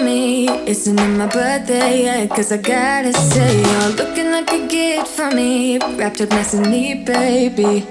me. Isn't it my birthday yet? Cause I gotta say, you're looking like a gift for me. Wrapped up nice and neat, baby.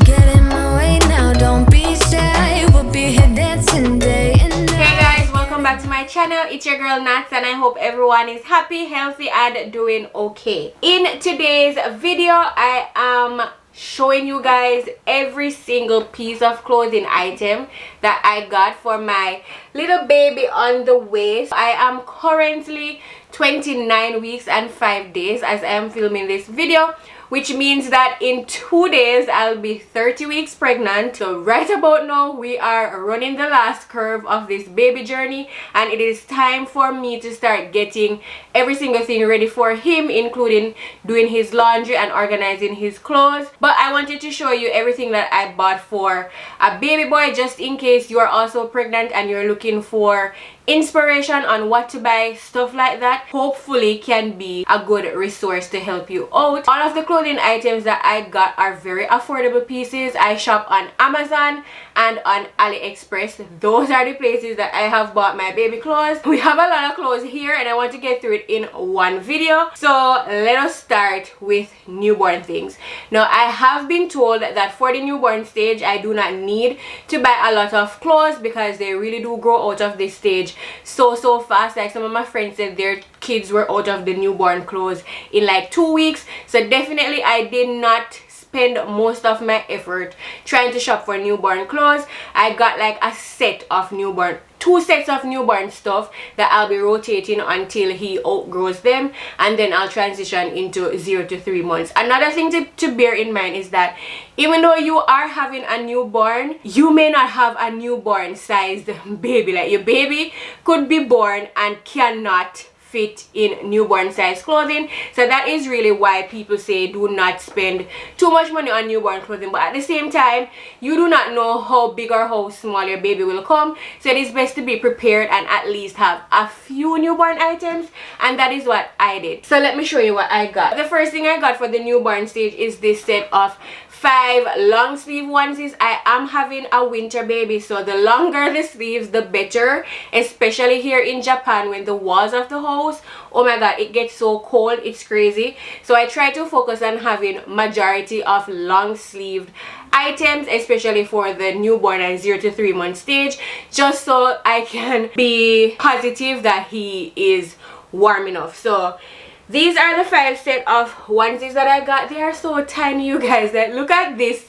Get in my way now, don't be shy. We'll be here dancing day and night. Hey guys, welcome back to my channel. It's your girl Nats, and I hope everyone is happy, healthy, and doing okay. In today's video, I am showing you guys every single piece of clothing item that I got for my little baby on the way. I am currently 29 weeks and 5 days as I am filming this video, which means that in 2 days I'll be 30 weeks pregnant. So right about now we are running the last curve of this baby journey, and it is time for me to start getting every single thing ready for him, including doing his laundry and organizing his clothes. But I wanted to show you everything that I bought for a baby boy, just in case you are also pregnant and you're looking for inspiration on what to buy. Stuff like that hopefully can be a good resource to help you out. All of the clothing items that I got are very affordable pieces. I shop on Amazon and on AliExpress. Those are the places that I have bought my baby clothes. We have a lot of clothes here and I want to get through it in one video. So let us start with newborn things. Now, I have been told that for the newborn stage I do not need to buy a lot of clothes because they really do grow out of this stage so fast. Like some of my friends said their kids were out of the newborn clothes in like 2 weeks. So definitely I did not spend most of my effort trying to shop for newborn clothes. I got like a set of newborn, 2 sets of newborn stuff that I'll be rotating until he outgrows them, and then I'll transition into 0 to 3 months. Another thing to bear in mind is that even though you are having a newborn, you may not have a newborn sized baby. Like your baby could be born and cannot fit in newborn size clothing. So that is really why people say do not spend too much money on newborn clothing. But at the same time, you do not know how big or how small your baby will come, so it is best to be prepared and at least have a few newborn items, and that is what I did. So let me show you what I got. The first thing I got for the newborn stage is this set of 5 long sleeve onesies. I am having a winter baby, so the longer the sleeves the better, especially here in Japan when the walls of the house, oh my god, it gets so cold, it's crazy. So I try to focus on having majority of long sleeved items, especially for the newborn and 0 to 3 month stage, just so I can be positive that he is warm enough. So these are the 5 set of onesies that I got. They are so tiny, you guys. Like, look at this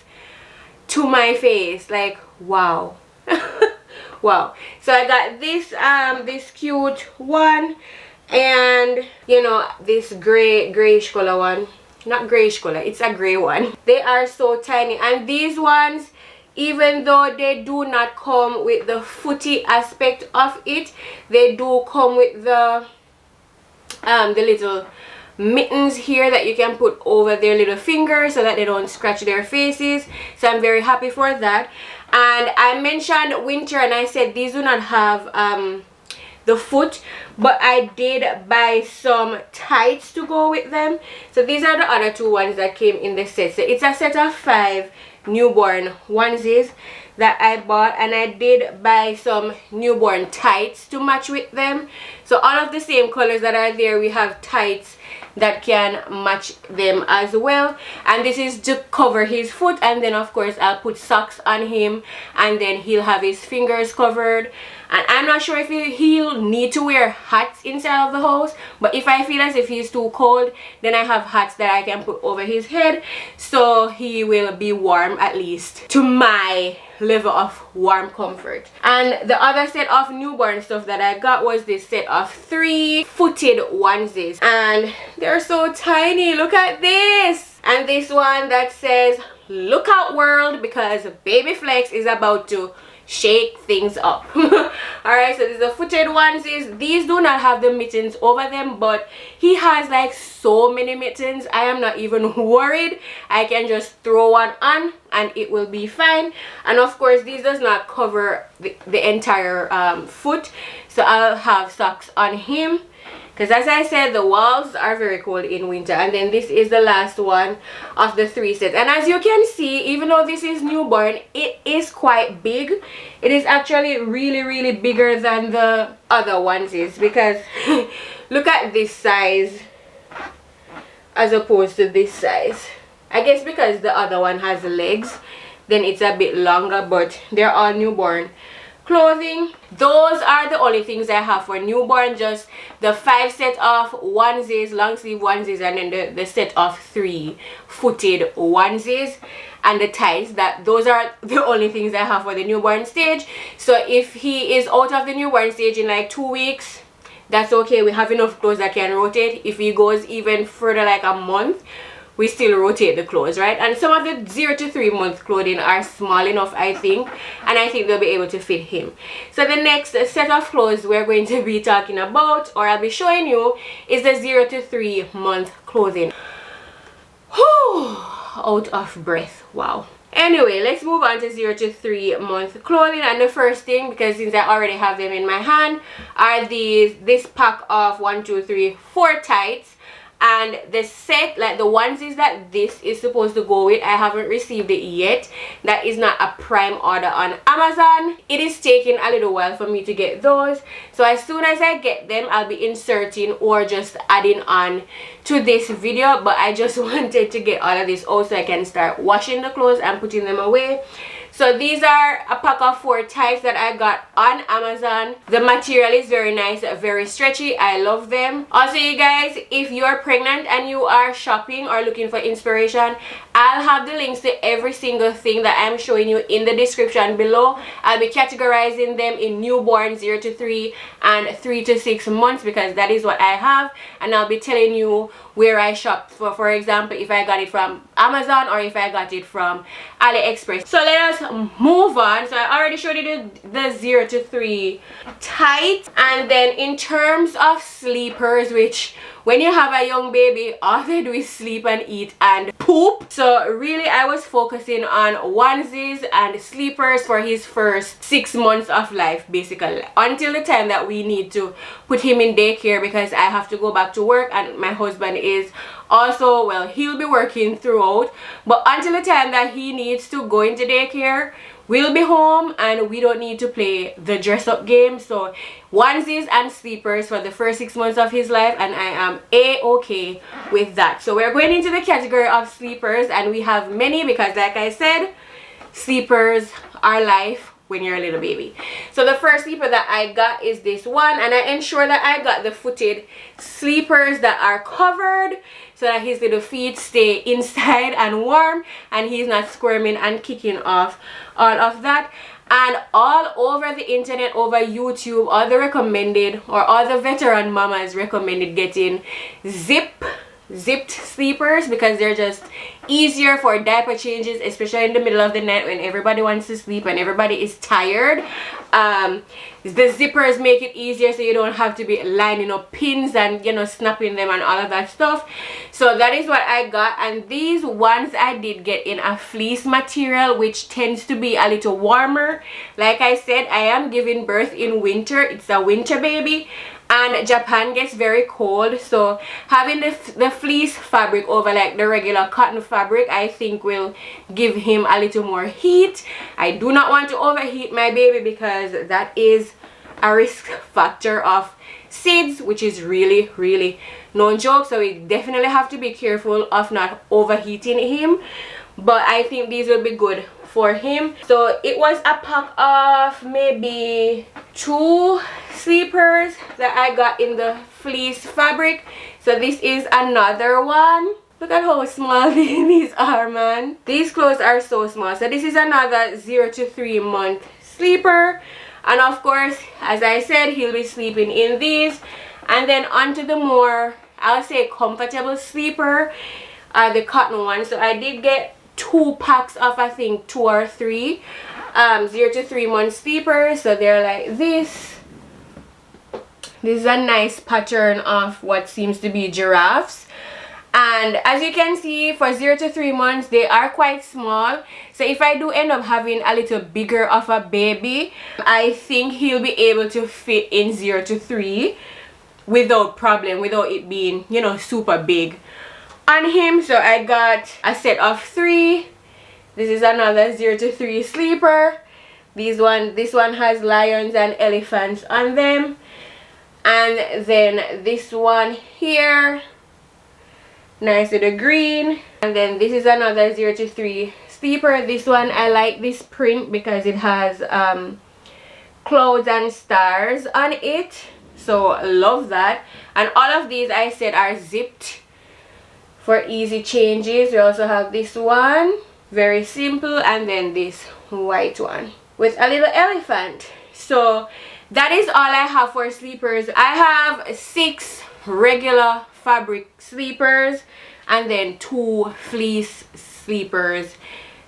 to my face. Like, wow. Wow. So I got this this cute one, and you know, this grayish color one. Not grayish color, it's a gray one. They are so tiny, and these ones, even though they do not come with the footy aspect of it, they do come with the little mittens here that you can put over their little fingers so that they don't scratch their faces. So I'm very happy for that. And I mentioned winter and I said these do not have the foot, but I did buy some tights to go with them. So these are the other 2 ones that came in the set. So it's a set of 5 newborn onesies that I bought, and I did buy some newborn tights to match with them. So all of the same colors that are there, we have tights that can match them as well. And this is to cover his foot, and then of course I'll put socks on him, and then he'll have his fingers covered. And I'm not sure if he'll need to wear hats inside of the house, but if I feel as if he's too cold, then I have hats that I can put over his head, so he will be warm, at least to my level of warm comfort. And the other set of newborn stuff that I got was this set of 3 footed onesies, and they're so tiny. Look at this. And this one that says "Look out world," because baby Flex is about to shake things up. Alright, so these are footed onesies. These do not have the mittens over them, but he has like so many mittens. I am not even worried. I can just throw one on and it will be fine. And of course these does not cover the entire foot, so I'll have socks on him because as I said, the walls are very cold in winter. And then this is the last one of the 3 sets. And as you can see, even though this is newborn, it is quite big. It is actually really bigger than the other onesies, because look at this size as opposed to this size. I guess because the other one has legs, then it's a bit longer, but they're all newborn clothing. Those are the only things I have for newborn, just the 5 set of onesies, long sleeve onesies, and then the set of 3 footed onesies and the ties. Those are the only things I have for the newborn stage. So if he is out of the newborn stage in like 2 weeks, that's okay. We have enough clothes that can rotate. If he goes even further, like a month, we still rotate the clothes, right? And some of the 0 to 3 month clothing are small enough, I think, and I think they'll be able to fit him. So the next set of clothes we're going to be talking about, or I'll be showing you, is the 0 to 3 month clothing. Whew, out of breath. Wow. Anyway, let's move on to 0 to 3 month clothing. And the first thing, because since I already have them in my hand, are this pack of 1, 2, 3, 4 tights. And the set, like the onesies that this is supposed to go with, I haven't received it yet. That is not a prime order on Amazon. It is taking a little while for me to get those. So as soon as I get them, I'll be inserting or just adding on to this video. But I just wanted to get all of this out so I can start washing the clothes and putting them away. So these are a pack of 4 tights that I got on Amazon. The material is very nice, very stretchy. I love them. Also, you guys, if you are pregnant and you are shopping or looking for inspiration, I'll have the links to every single thing that I'm showing you in the description below. I'll be categorizing them in newborn, 0 to 3, and 3 to 6 months, because that is what I have. And I'll be telling you where I shopped. For example, if I got it from Amazon or if I got it from AliExpress. So let us move on. So I already showed you the 0 to 3 tights. And then in terms of sleepers, which when you have a young baby, all they do is sleep and eat and poop. So really I was focusing on onesies and sleepers for his first 6 months of life, basically, until the time that we need to put him in daycare, because I have to go back to work and my husband is also, well, he'll be working throughout, but until the time that he needs to go into daycare, we'll be home and we don't need to play the dress up game. So onesies and sleepers for the first 6 months of his life, and I am a-okay with that. So we're going into the category of sleepers, and we have many, because like I said, sleepers are life when you're a little baby. So the first sleeper that I got is this one, and I ensure that I got the footed sleepers that are covered so that his little feet stay inside and warm and he's not squirming and kicking off all of that. And all over the internet, over YouTube, all the recommended, or all the veteran mamas recommended getting zipped sleepers, because they're just easier for diaper changes, especially in the middle of the night when everybody wants to sleep and everybody is tired. The zippers make it easier, so you don't have to be lining up pins and, you know, snapping them and all of that stuff. So that is what I got. And these ones I did get in a fleece material, which tends to be a little warmer. Like I said, I am giving birth in winter. It's a winter baby, and Japan gets very cold, so having the fleece fabric over like the regular cotton fabric, I think will give him a little more heat. I do not want to overheat my baby, because that is a risk factor of SIDS, which is really no joke. So we definitely have to be careful of not overheating him, but I think these will be good for him. So it was a pack of maybe 2 sleepers that I got in the fleece fabric. So this is another one. Look at how small these are, man. These clothes are so small. So this is another 0 to 3 month sleeper, and of course, as I said, he'll be sleeping in these. And then onto the more, I'll say, comfortable sleeper are the cotton ones. So I did get 2 packs of, I think, 2 or 3 0 to 3 month sleepers. So they're like this. This is a nice pattern of what seems to be giraffes. And as you can see, for 0 to 3 months, they are quite small. So if I do end up having a little bigger of a baby, I think he'll be able to fit in 0 to 3. without problem, without it being, you know, super big on him. So I got a set of 3. This is another 0 to 3 sleeper. This one has lions and elephants on them. And then this one here, nice with the green. And then this is another 0 to 3 sleeper. This one, I like this print because it has clouds and stars on it, so love that. And all of these, I said, are zipped for easy changes. We also have this one, very simple, and then this white one with a little elephant. So that is all I have for sleepers. I have 6 regular fabric sleepers and then 2 fleece sleepers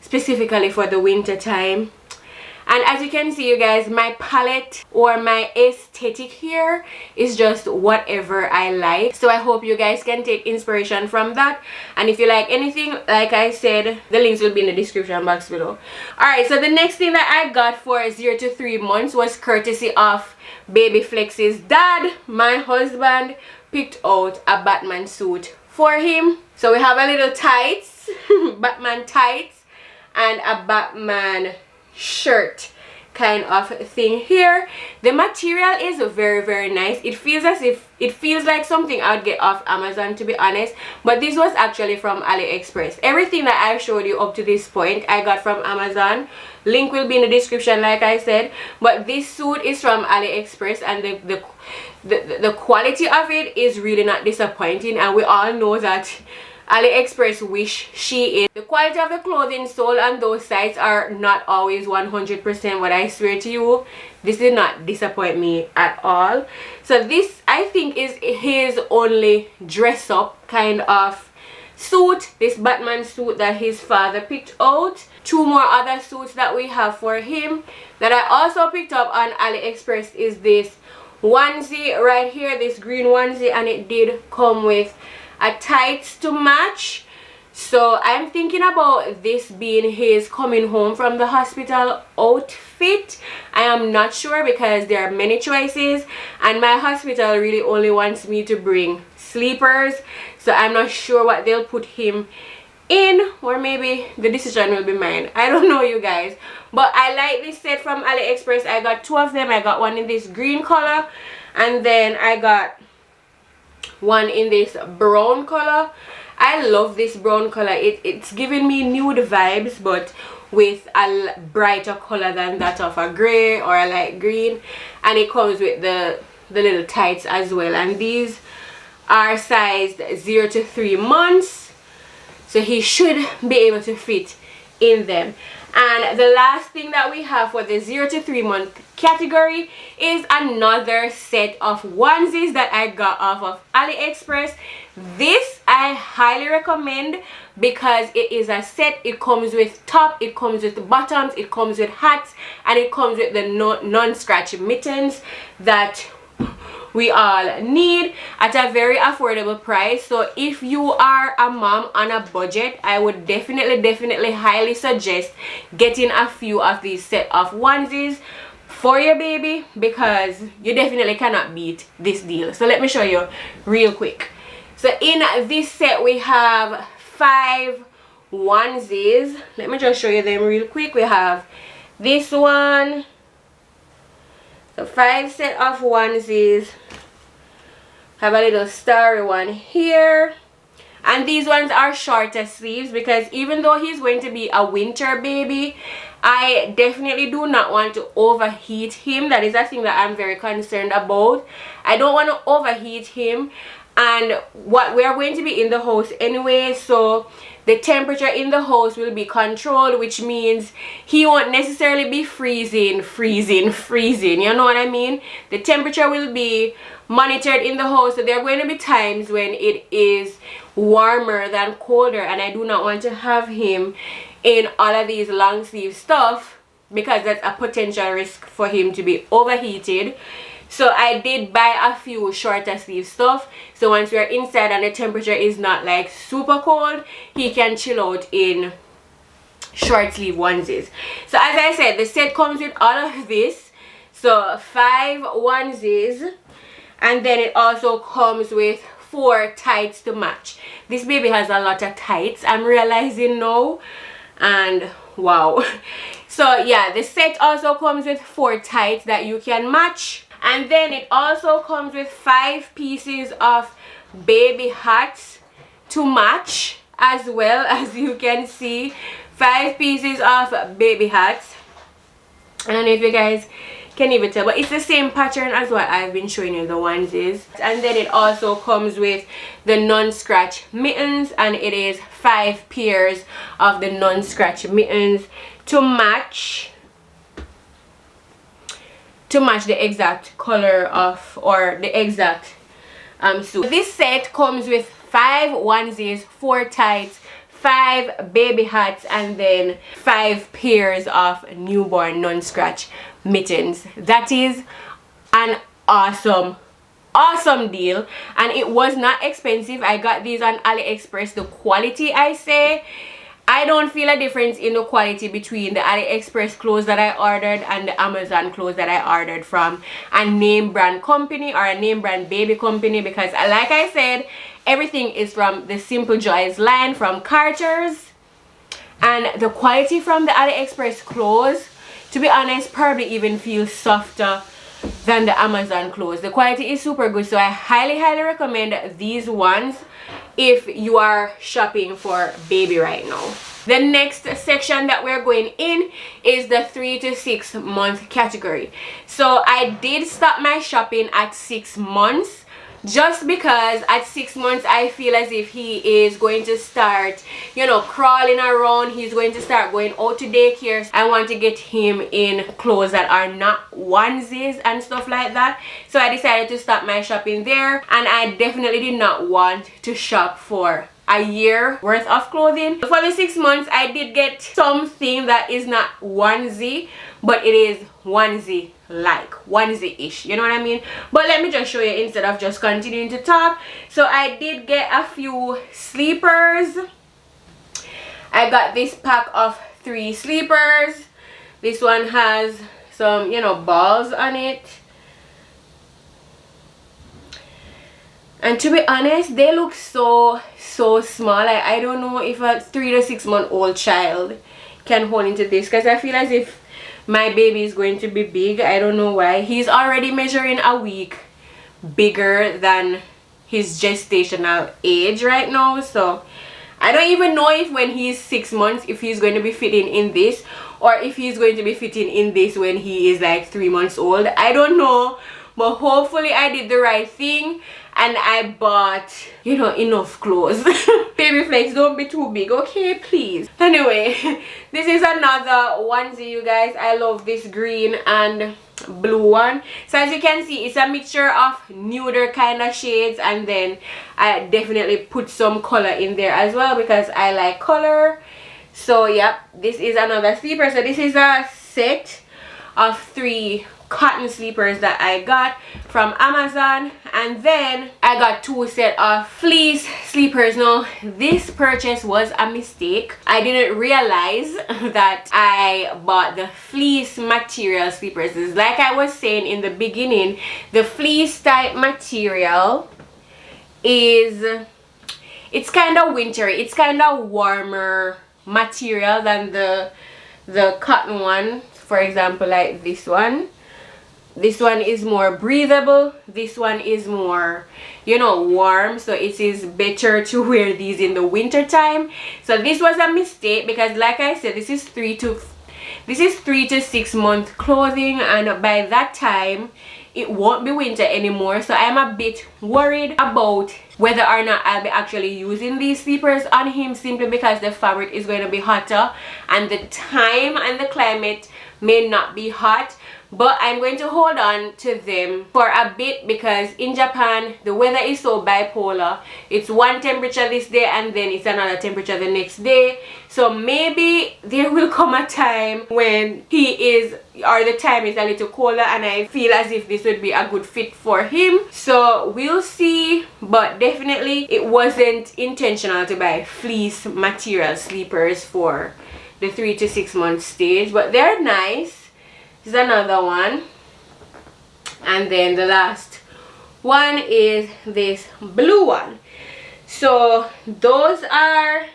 specifically for the winter time. And as you can see, you guys, my palette or my aesthetic here is just whatever I like. So I hope you guys can take inspiration from that. And if you like anything, like I said, the links will be in the description box below. Alright, so the next thing that I got for 0 to 3 months was courtesy of Baby Flex's dad. My husband picked out a Batman suit for him. So we have a little tights, Batman tights, and a Batman shirt kind of thing here. The material is very, very nice. It feels as if it feels like something I would get off Amazon, to be honest, but this was actually from AliExpress. Everything that I've showed you up to this point I got from Amazon. Link will be in the description, like I said, but this suit is from AliExpress, and the quality of it is really not disappointing, and we all know that AliExpress wish she is. The quality of the clothing sold on those sites are not always 100%, but I swear to you, this did not disappoint me at all. So this, I think, is his only dress up kind of suit, this Batman suit that his father picked out. 2 more other suits that we have for him that I also picked up on AliExpress is this onesie right here, this green onesie, and it did come with a tights to match. So I'm thinking about this being his coming home from the hospital outfit. I am not sure because there are many choices, and my hospital really only wants me to bring sleepers, so I'm not sure what they'll put him in, or maybe the decision will be mine. I don't know, you guys, but I like this set from AliExpress. I got 2 of them. I got one in this green color, and then I got one in this brown color. I love this brown color. It's giving me nude vibes, but with a brighter color than that of a gray or a light green, and it comes with the little tights as well. And these are sized 0 to 3 months, so he should be able to fit in them. And the last thing that we have for the 0 to 3 month category is another set of onesies that I got off of AliExpress. This I highly recommend because it is a set. It comes with top, it comes with bottoms, it comes with hats, and it comes with the non-scratch mittens that we all need at a very affordable price. So if you are a mom on a budget, I would definitely highly suggest getting a few of these set of onesies for your baby, because you definitely cannot beat this deal. So let me show you real quick. So in this set we have 5 onesies. Let me just show you them real quick. We have this one, so 5 set of onesies. Have a little starry one here, and these ones are shorter sleeves because even though he's going to be a winter baby, I definitely do not want to overheat him. That is a thing that I'm very concerned about. I don't want to overheat him, and what we are going to be in the house anyway, so the temperature in the house will be controlled, which means he won't necessarily be freezing, you know what I mean? The temperature will be monitored in the house, so there are going to be times when it is warmer than colder, and I do not want to have him in all of these long sleeve stuff because that's a potential risk for him to be overheated. So I did buy a few shorter sleeve stuff, so once we are inside and the temperature is not like super cold, he can chill out in short sleeve onesies. So as I said, the set comes with all of this, so 5 onesies, And then it also comes with 4 tights to match. This baby has a lot of tights, I'm realizing now, and wow. So yeah, the set also comes with 4 tights that you can match. And then it also comes with 5 pieces of baby hats to match as well. As you can see, 5 pieces of baby hats. I don't know if you guys can even tell, but it's the same pattern as what I've been showing you, the onesies. And then it also comes with the non-scratch mittens, and it is 5 pairs of the non-scratch mittens to match the exact color of, or the exact suit. This set comes with 5 onesies, 4 tights, 5 baby hats, and then 5 pairs of newborn non-scratch mittens. That is an awesome deal, and it was not expensive. I got these on AliExpress. The quality, I say, I don't feel a difference in the quality between the AliExpress clothes that I ordered and the Amazon clothes that I ordered from a name brand company or a name brand baby company, because like I said, everything is from the Simple Joys line from Carter's, and the quality from the AliExpress clothes, to be honest, probably even feels softer than the Amazon clothes. The quality is super good, so I highly recommend these ones if you are shopping for baby right now. The next section that we're going in is the 3 to 6 month category. So I did stop my shopping at 6 months, just because at 6 months I feel as if he is going to start, you know, crawling around. He's going to start going out to daycare. I want to get him in clothes that are not onesies and stuff like that, so I decided to stop my shopping there. And I definitely did not want to shop for a year worth of clothing. For the 6 months, I did get something that is not onesie, but it is onesie like, onesie-ish, you know what I mean? But let me just show you instead of just continuing to talk. So I did get a few sleepers. I got this pack of 3 sleepers. This one has some, you know, balls on it, and to be honest, they look so small. I don't know if a 3 to 6 month old child can hold into this, because I feel as if my baby is going to be big. I don't know why. He's already measuring a week bigger than his gestational age right now, so I don't even know if when he's 6 months if he's going to be fitting in this, or if he's going to be fitting in this when he is like 3 months old. I don't know, but hopefully I did the right thing and I bought, you know, enough clothes. Baby Flex, don't be too big, okay, please. Anyway, this is another onesie, you guys. I love this green and blue one. So as you can see, it's a mixture of nuder kind of shades, and then I definitely put some color in there as well because I like color. So yep, this is another sleeper. So this is a set of 3 cotton sleepers that I got from Amazon, and then I got 2 sets of fleece sleepers. Now this purchase was a mistake. I didn't realize that I bought the fleece material sleepers. Like I was saying in the beginning, the fleece type material is, it's kind of wintry, it's kind of warmer material than the cotton one. For example, like this one. This one is more breathable. This one is more, you know, warm. So it is better to wear these in the winter time. So this was a mistake because, like I said, this is 3 to 6 month clothing, and by that time it won't be winter anymore. So I'm a bit worried about whether or not I'll be actually using these sleepers on him, simply because the fabric is going to be hotter and the time and the climate may not be hot. But I'm going to hold on to them for a bit because in Japan the weather is so bipolar. It's one temperature this day and then it's another temperature the next day. So maybe there will come a time when he is, or the time is a little colder, and I feel as if this would be a good fit for him. So we'll see, but definitely it wasn't intentional to buy fleece material sleepers for the 3 to 6 month stage, but they're nice. This is another one, and then the last one is this blue one. So those are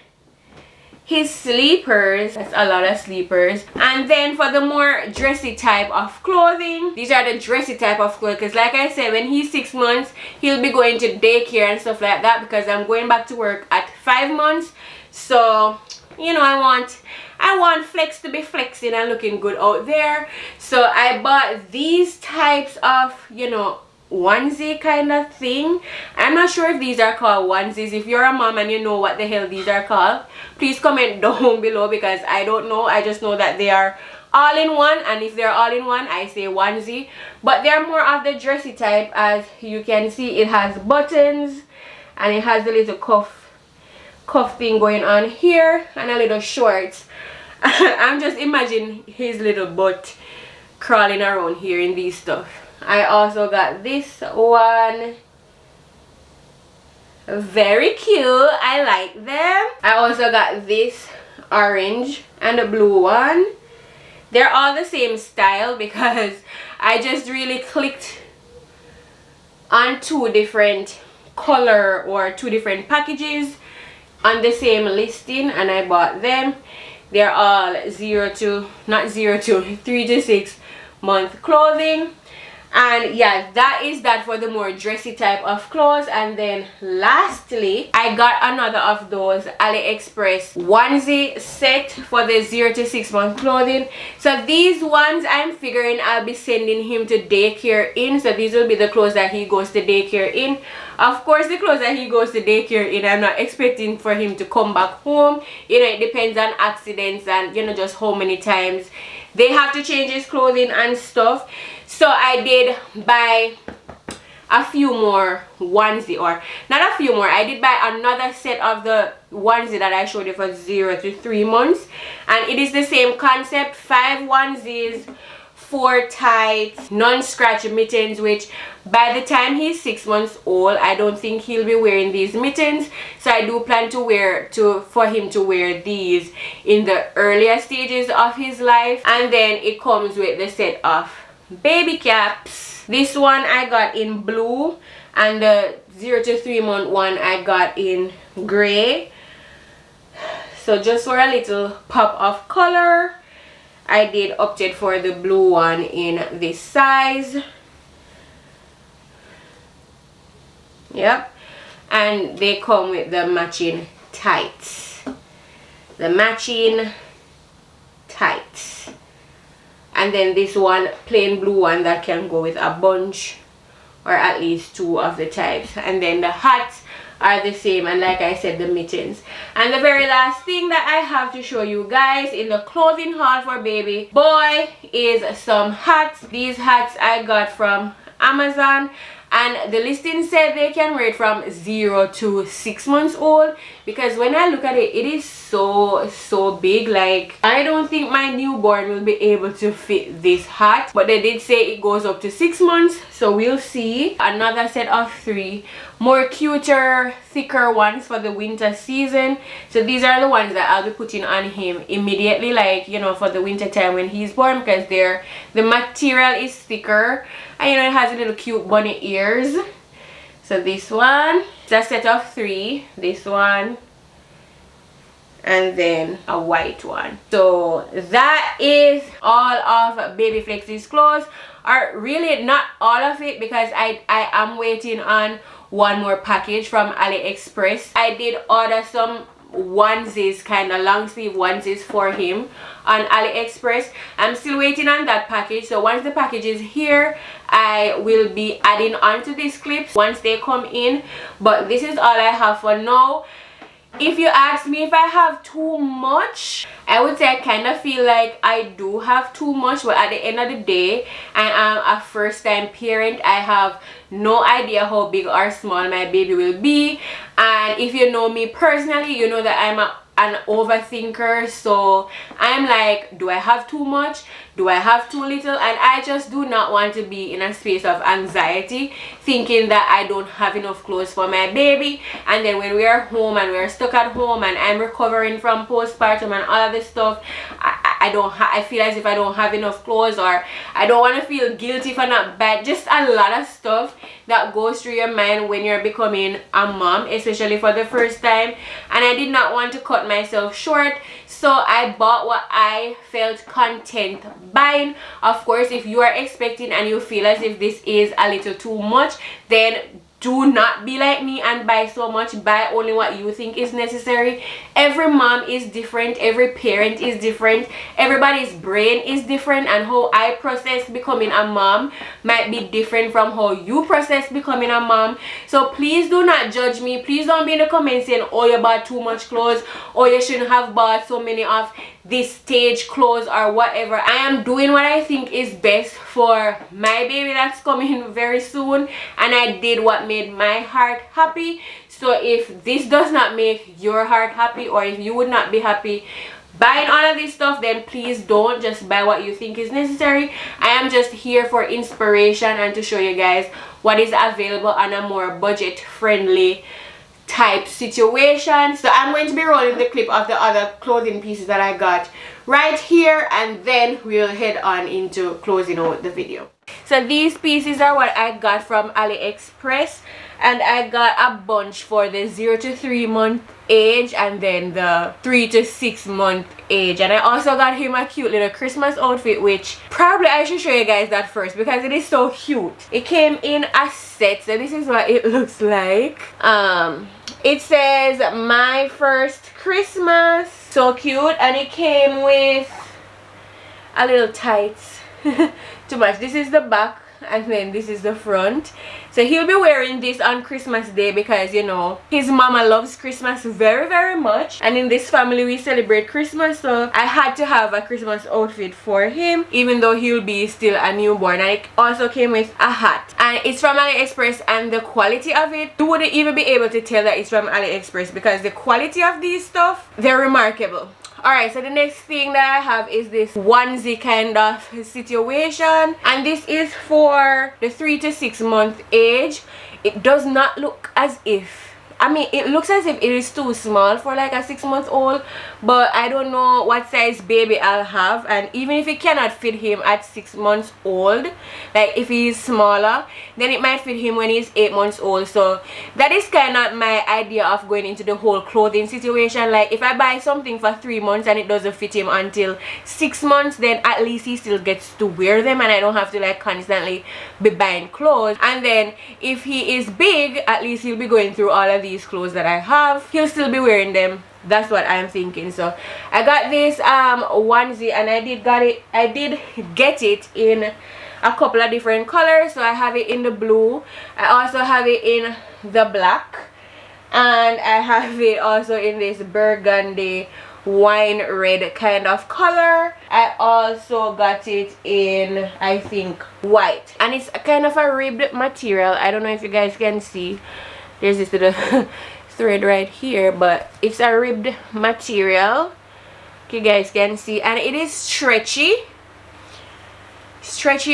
his sleepers. That's a lot of sleepers. And then for the more dressy type of clothing, these are the dressy type of clothes, because like I said, when he's 6 months, he'll be going to daycare and stuff like that, because I'm going back to work at 5 months. So you know, I want flex to be flexing and looking good out there. So I bought these types of, you know, onesie kind of thing. I'm not sure if these are called onesies. If you're a mom and you know what the hell these are called, please comment down below, because I don't know. I just know that they are all in one, and if they're all in one, I say onesie. But they're more of the dressy type. As you can see, it has buttons and it has the little cuff thing going on here, and a little shorts. I'm just imagining his little butt crawling around here in these stuff. I also got this one, very cute. I like them. I also got this orange and a blue one. They're all the same style, because I just really clicked on 2 different color or 2 different packages on the same listing, and I bought them. They're all 3 to 6 month clothing. And yeah, that is that for the more dressy type of clothes. And then lastly, I got another of those AliExpress onesie set for the 0 to 6 month clothing. So these ones, I'm figuring I'll be sending him to daycare in. So these will be the clothes that he goes to daycare in. Of course, the clothes that he goes to daycare in, I'm not expecting for him to come back home. You know, it depends on accidents and, you know, just how many times they have to change his clothing and stuff. So I did buy a few more onesie, or not a few more, I did buy another set of the onesie that I showed you for 0 to 3 months, and it is the same concept. 5 onesies, 4 tights, non-scratch mittens, which by the time he's 6 months old, I don't think he'll be wearing these mittens. So I do plan for him to wear these in the earlier stages of his life. And then it comes with the set of baby caps. This one I got in blue, and the 0 to 3 month one I got in gray. So just for a little pop of color, I did opted for the blue one in this size. Yep. And they come with the matching tights. The matching tights. And then this one, plain blue one that can go with a bunch, or at least 2 of the types. And then the hats are the same, and like I said, the mittens. And the very last thing that I have to show you guys in the clothing haul for baby boy is some hats. These hats I got from Amazon, and the listing said they can wear it from 0 to 6 months old, because when I look at it, it is so big. Like, I don't think my newborn will be able to fit this hat, but they did say it goes up to 6 months, so we'll see. Another set of 3 more cuter, thicker ones for the winter season. So these are the ones that I'll be putting on him immediately, like, you know, for the winter time when he's born, because the material is thicker, and you know, it has a little cute bunny ears. So this one, it's a set of 3. This one, and then a white one. So that is all of Baby Flex's clothes, or really not all of it, because I am waiting on one more package from AliExpress. I did order some onesies, kind of long sleeve onesies for him on AliExpress. I'm still waiting on that package, so once the package is here, I will be adding on to these clips once they come in. But this is all I have for now. If you ask me if I have too much, I would say I kind of feel like I do have too much, but at the end of the day, I am a first-time parent. I have no idea how big or small my baby will be, and if you know me personally, you know that I'm an overthinker. So I'm like, do I have too much? Do I have too little? And I just do not want to be in a space of anxiety, thinking that I don't have enough clothes for my baby, and then when we are home and we're stuck at home and I'm recovering from postpartum and all of this stuff, I feel as if I don't have enough clothes, or I don't want to feel guilty for not buying. Just a lot of stuff that goes through your mind when you're becoming a mom, especially for the first time. And I did not want to cut myself short, so I bought what I felt content buying. Of course, if you are expecting and you feel as if this is a little too much, then do not be like me and buy so much. Buy only what you think is necessary. Every mom is different, every parent is different, everybody's brain is different, and how I process becoming a mom might be different from how you process becoming a mom. So please do not judge me. Please don't be in the comments saying, oh, you bought too much clothes, or you shouldn't have bought so many of this stage clothes or whatever. I am doing what I think is best for my baby that's coming very soon, and I did what made my heart happy. So if this does not make your heart happy, or if you would not be happy buying all of this stuff, then please don't. Just buy what you think is necessary. I am just here for inspiration and to show you guys what is available on a more budget friendly type situation. So I'm going to be rolling the clip of the other clothing pieces that I got right here, and then we'll head on into closing out the video. So these pieces are what I got from AliExpress, and I got a bunch for the 0 to 3 month age and then the 3 to 6 month age. And I also got him a cute little Christmas outfit, which probably I should show you guys that first because it is so cute. It came in a set, so this is what it looks like. It says my first Christmas, so cute, and it came with a little tights to match. This is the back and then this is the front. So he'll be wearing this on Christmas Day because, you know, his mama loves Christmas very, very much, and in this family we celebrate Christmas, so I had to have a Christmas outfit for him even though he'll be still a newborn. And it also came with a hat, and it's from AliExpress, and the quality of it, you wouldn't even be able to tell that it's from AliExpress because the quality of these stuff, they're remarkable. Alright, so the next thing that I have is this onesie kind of situation, and this is for the 3 to 6 month age. It does not look as if, I mean, it looks as if it is too small for like a 6-month-old, but I don't know what size baby I'll have. And even if it cannot fit him at 6 months old, like if he is smaller, then it might fit him when he's 8 months old. So that is kind of my idea of going into the whole clothing situation. Like if I buy something for 3 months and it doesn't fit him until 6 months, then at least he still gets to wear them and I don't have to like constantly be buying clothes. And then if he is big, at least he'll be going through all of these clothes that I have, he'll still be wearing them. That's what I'm thinking. So I got this onesie, and I did get it in a couple of different colors. So I have it in the blue, I also have it in the black, and I have it also in this burgundy wine red kind of color. I also got it in, I think, white, and it's a kind of a ribbed material. I don't know if you guys can see. There's this little thread right here, but it's a ribbed material. You guys can see, and it is stretchy,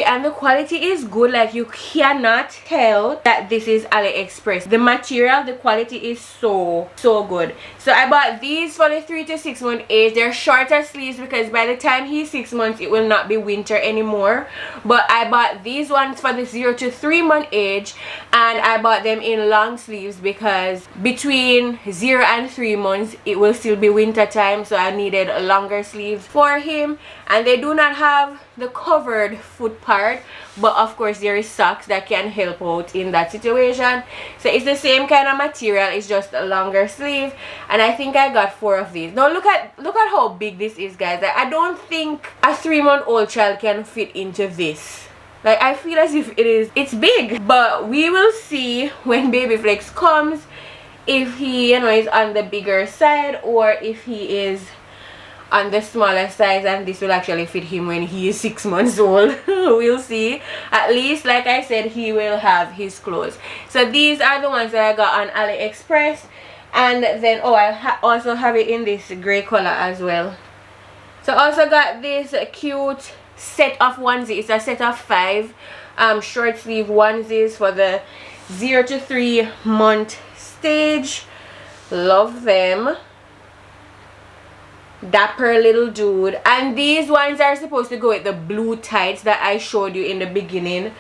and the quality is good. Like you cannot tell that this is AliExpress. The material, the quality is so good. So I bought these for the 3 to 6 month age. They're shorter sleeves because by the time he's 6 months it will not be winter anymore. But I bought these ones for the 0 to 3 month age, and I bought them in long sleeves because between 0 and 3 months it will still be winter time, so I needed longer sleeves for him. And they do not have the covered foot part, but of course there is socks that can help out in that situation. So it's the same kind of material, it's just a longer sleeve, and I think I got 4 of these. Now look at how big this is, guys. Like, I don't think a 3-month-old child can fit into this. Like I feel as if it's big, but we will see when Baby Flex comes if he, you know, is on the bigger side or if he is on the smaller size, and this will actually fit him when he is 6 months old. We'll see. At least, like I said, he will have his clothes. So these are the ones that I got on AliExpress, and then I also have it in this gray color as well. So I also got this cute set of onesies. It's a set of 5 short sleeve onesies for the 0 to 3 month stage. Love them. dapper little dude. And these ones are supposed to go with the blue tights that I showed you in the beginning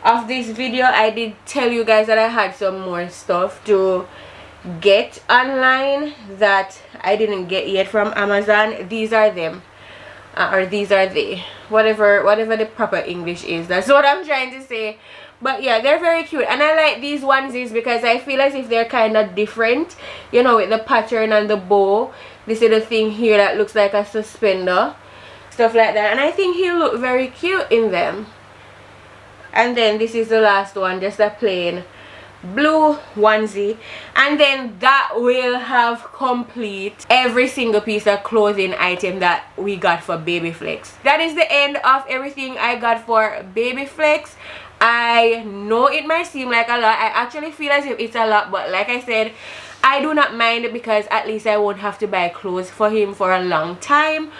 of this video. I did tell you guys that I had some more stuff to get online that I didn't get yet from Amazon. These are them, or these are they, whatever the proper English is. That's what I'm trying to say. But yeah, they're very cute, and I like these onesies because I feel as if they're kind of different, you know, with the pattern and the bow. This is the thing here that looks like a suspender, stuff like that, and I think he'll look very cute in them. And then this is the last one, just a plain blue onesie, and then that will have complete every single piece of clothing item that we got for Baby Flex. That is the end of everything I got for Baby Flex. I know it might seem like a lot. I actually feel as if it's a lot, but like I said, I do not mind it because at least I won't have to buy clothes for him for a long time.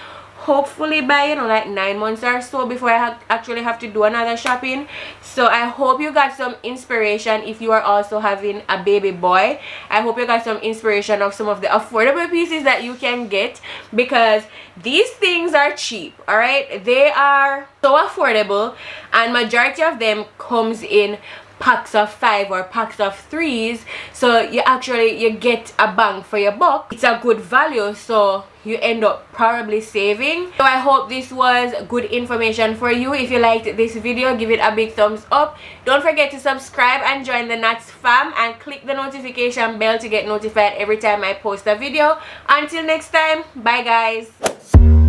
Hopefully by, you know, like 9 months or so before I actually have to do another shopping. So I hope you got some inspiration if you are also having a baby boy. I hope you got some inspiration of some of the affordable pieces that you can get, because these things are cheap, all right? They are so affordable, and majority of them comes in packs of 5 or packs of 3s, so you get a bang for your buck. It's a good value, so you end up probably saving. So I hope this was good information for you. If you liked this video, give it a big thumbs up. Don't forget to subscribe and join the Nats fam, and click the notification bell to get notified every time I post a video. Until next time, bye guys.